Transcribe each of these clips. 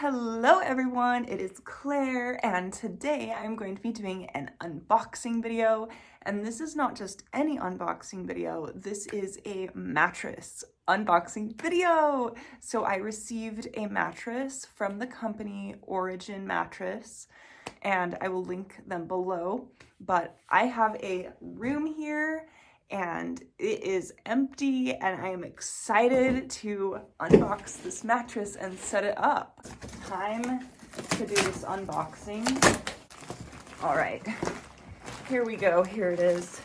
Hello everyone, it is Claire, and today I'm going to be doing an unboxing video. And this is not just any unboxing video, this is a mattress unboxing video. So I received a mattress from the company Origin Mattress, and I will link them below. But I have a room here and it is empty, and I am excited to unbox this mattress and set it up. Time to do this unboxing. All right, here we go. Here it is.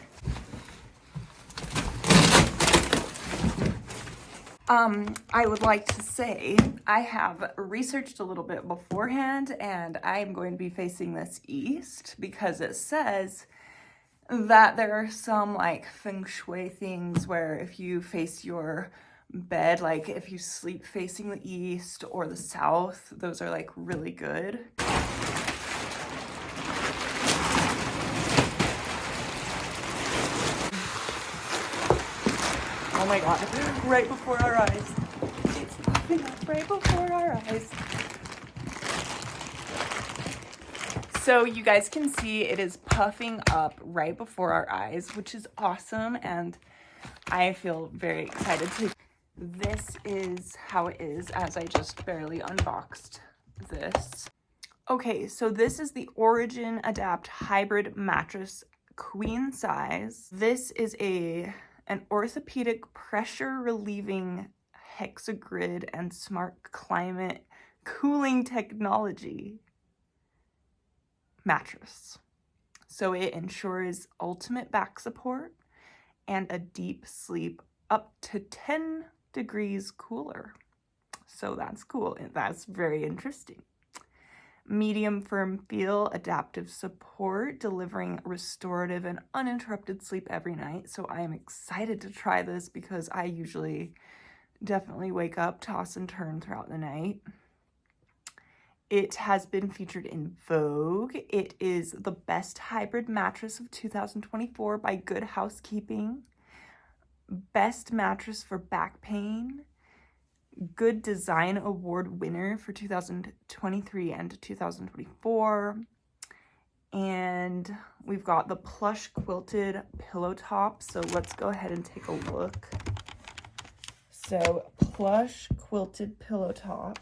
I would like to say I have researched a little bit beforehand, and I'm going to be facing this east because it says that there are some like feng shui things where if you face your bed, like if you sleep facing the east or the south, those are like really good. Oh my god, right before our eyes. It's popping up right before our eyes. So you guys can see it is puffing up right before our eyes, which is awesome, and I feel very excited to. This is how it is as I just barely unboxed this. Okay, so this is the Origin Adapt Hybrid Mattress Queen Size. This is an orthopedic pressure relieving hexagrid and smart climate cooling technology mattress. So it ensures ultimate back support and a deep sleep up to 10 degrees cooler. So that's cool. That's very interesting. Medium firm feel, adaptive support, delivering restorative and uninterrupted sleep every night. So I am excited to try this because I usually definitely wake up, toss and turn throughout the night. It has been featured in Vogue. It is the best hybrid mattress of 2024 by Good Housekeeping. Best mattress for back pain. Good Design Award winner for 2023 and 2024. And we've got the plush quilted pillow top. So let's go ahead and take a look. So plush quilted pillow top.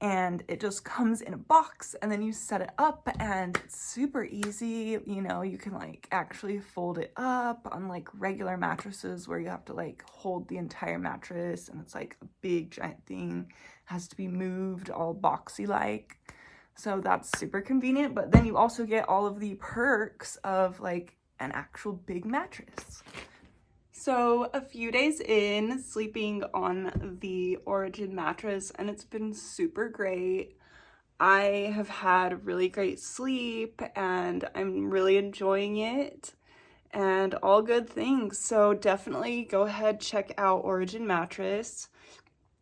And it just comes in a box, and then you set it up, and it's super easy. You know, you can like actually fold it up, unlike regular mattresses where you have to like hold the entire mattress and it's like a big giant thing, has to be moved, all boxy like. So that's super convenient, but then you also get all of the perks of like an actual big mattress. So a few days in sleeping on the Origin mattress, and it's been super great. I have had really great sleep and I'm really enjoying it, and all good things. So definitely go ahead, check out Origin Mattress.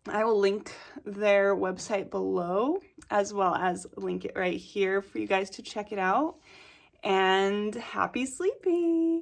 I will link their website below, as well as link it right here for you guys to check it out. And happy sleeping!